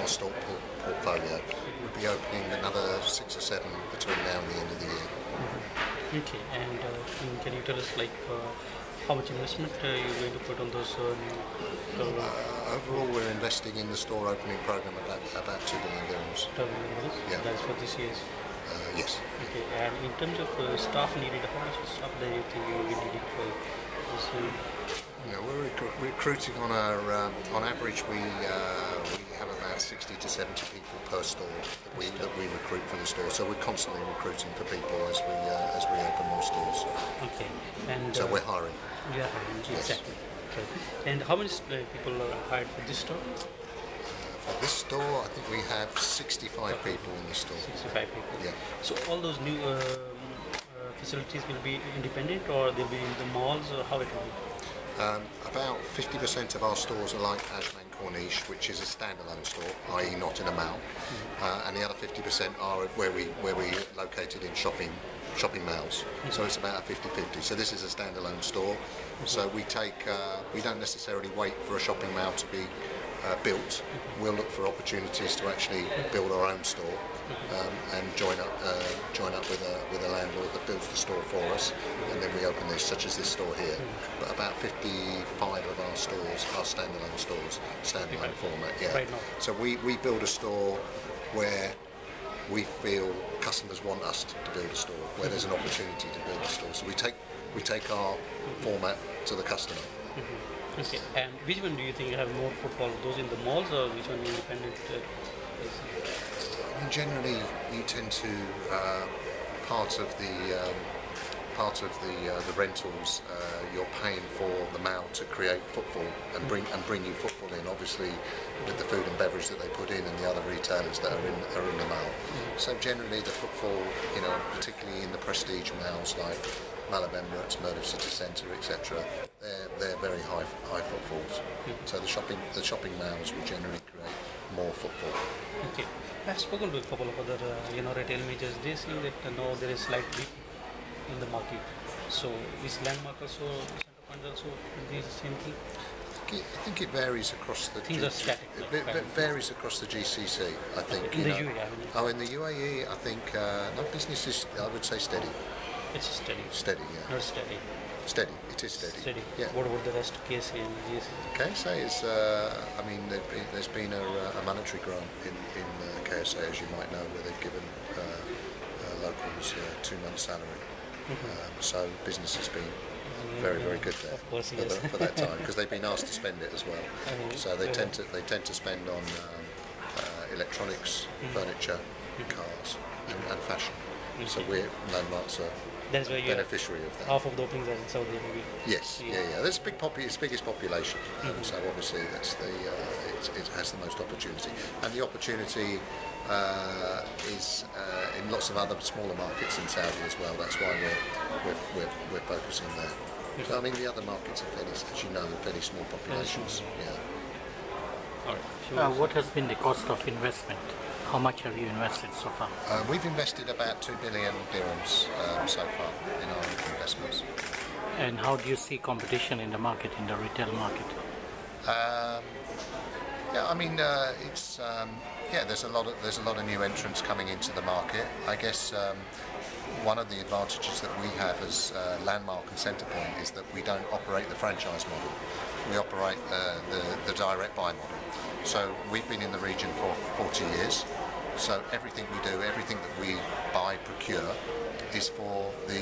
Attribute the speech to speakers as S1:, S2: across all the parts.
S1: our stock portfolio. We'll be opening another 6 or 7 between now and the end of the year.
S2: Okay, and can you tell us how much investment you're going to put on those new
S1: Overall, we're investing in the store opening program about 2 billion dirhams.
S2: terminals?
S1: Yeah.
S2: That's for this year.
S1: Yes.
S2: Okay, and in terms of staff needed, how much staff do you think you will be needing for this?
S1: We're recruiting on average. We have about 60 to 70 people per store that we recruit for the store. So we're constantly recruiting for people as we open more stores.
S2: Okay, and
S1: So we're hiring.
S2: yeah, exactly. Okay. And how many people are hired for this store?
S1: For this store, I think we have 65 people in the store.
S2: 65 people.
S1: Yeah.
S2: So all those new facilities will be independent, or they'll be in the malls, or how it will be?
S1: About 50% of our stores are like Ajman Corniche, which is a standalone store, i.e. not in a mall, and the other 50% are where we located in shopping malls. So it's about a 50-50. So this is a standalone store. So we don't necessarily wait for a shopping mall to be built. We'll look for opportunities to actually build our own store and join up with a landlord that builds the store for us, and then we open this, such as this store here. But about 55 of our stores are standalone stores, standalone format. Yeah.
S2: Right now.
S1: So we build a store where we feel customers want us to build a store, where there's an opportunity to build a store. So we take our format to the customer.
S2: Okay, and which one do you think have more footfall? Those in the malls, or which one independent?
S1: Generally, you tend to part of the rentals. You're paying for the mall to create footfall and bring you footfall in. Obviously, with the food and beverage that they put in and the other retailers that are in the mall. So generally, the footfall, particularly in the prestige malls like Northern Emirate, City Centre, etc., they're very high footfalls. So the shopping malls will generally create more footfall.
S2: Okay, I've spoken to a couple of other retail majors. They say that now there is slight dip in the market. So is Landmark also, Centrepoint also doing the same thing?
S1: I think it varies across the.
S2: Things are static.
S1: It varies across the GCC. I think.
S2: In the UAE.
S1: Oh, in the UAE, I think business is, I would say, steady.
S2: It's steady.
S1: Steady, yeah.
S2: Not steady.
S1: Steady. It is steady.
S2: Steady.
S1: Yeah.
S2: What about the rest? KSA and GSA?
S1: KSA is. There's been a monetary grant in KSA, as you might know, where they've given locals 2 months' salary. So business has been very, very good there.
S2: Of course, yes.
S1: for that time, because they've been asked to spend it as well. So they tend to spend on electronics, furniture, cars, and fashion. So Landmark's a beneficiary of that.
S2: Half of the openings are in Saudi Arabia.
S1: Yes, yeah. There's it's the biggest population, so obviously that's it has the most opportunity, and the opportunity is in lots of other smaller markets in Saudi as well. That's why we're focusing there. So, I mean, the other markets are fairly small populations. Yeah.
S2: All right.
S3: What has been the cost of investment? How much have you invested so far?
S1: We've invested about 2 billion dirhams so far in our investments.
S3: And how do you see competition in the market, in the retail market?
S1: There's a lot of new entrants coming into the market. I guess one of the advantages that we have as Landmark and Centrepoint is that we don't operate the franchise model. We operate the direct buy model. So we've been in the region for 40 years. So everything we do, everything that we buy, procure, is for the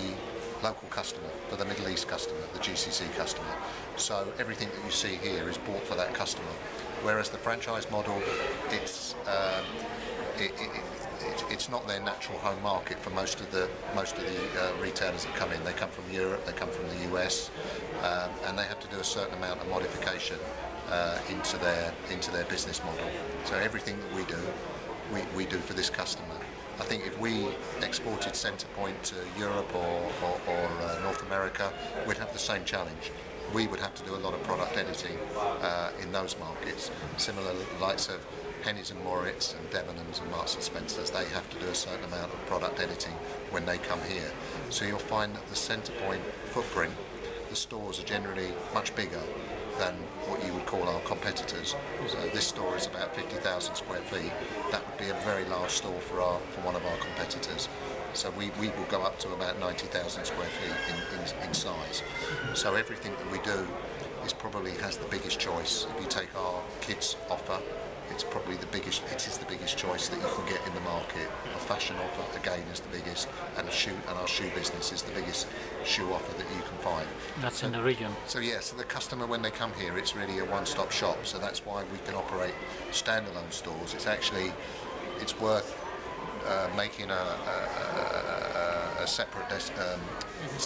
S1: local customer, for the Middle East customer, the GCC customer. So everything that you see here is bought for that customer. Whereas the franchise model, it's not their natural home market for most of the retailers that come in. They come from Europe, they come from the US, and they have to do a certain amount of modification into their business model. So everything that we do, we do for this customer. I think if we exported Centrepoint to Europe or North America, we'd have the same challenge. We would have to do a lot of product editing in those markets. Similar likes of Henneys and Moritz and Debenhams and Marks and Spencers, they have to do a certain amount of product editing when they come here. So you'll find that the Centrepoint footprint, the stores are generally much bigger than what you would call our competitors. So this store is about 50,000 square feet. That would be a very large store for one of our competitors. So we will go up to about 90,000 square feet in size. So everything that we do probably has the biggest choice. If you take our kids offer, it's probably the biggest. It is the biggest choice that you can get in the market. A fashion offer again is the biggest, and our shoe business is the biggest shoe offer that you can find.
S3: That's in the region.
S1: So yes, the customer when they come here, it's really a one-stop shop. So that's why we can operate standalone stores. It's worth making a separate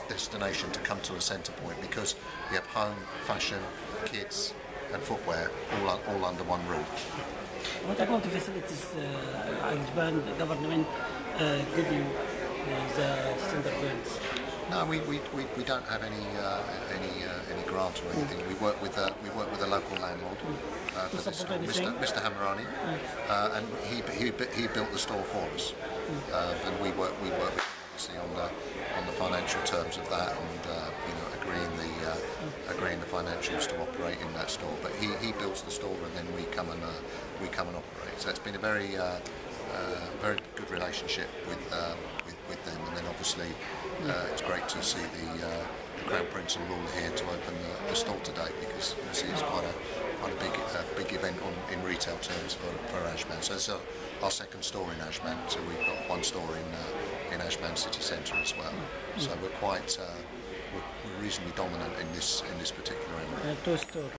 S1: destination to come to a Centrepoint, because we have home, fashion, kids and footwear all under one roof.
S4: What about the facilities? Ajman, the government give you the Centrepoints?
S1: No, we don't have any grant or anything. We work with a local landlord for this store, Mr. Hamarani, and he built the store for us. And we work with him obviously on the financial terms of that, and agreeing the financials to operate in that store. But he builds the store, and then we come and operate. So it's been a very good relationship with them, and then obviously it's great to see the Crown Prince and ruler here to open the store today, because obviously it's quite a big event in retail terms for Ajman. So it's our second store in Ajman. So we've got one store in Ajman City Centre as well. So we're reasonably dominant in this particular area.
S4: Two stores.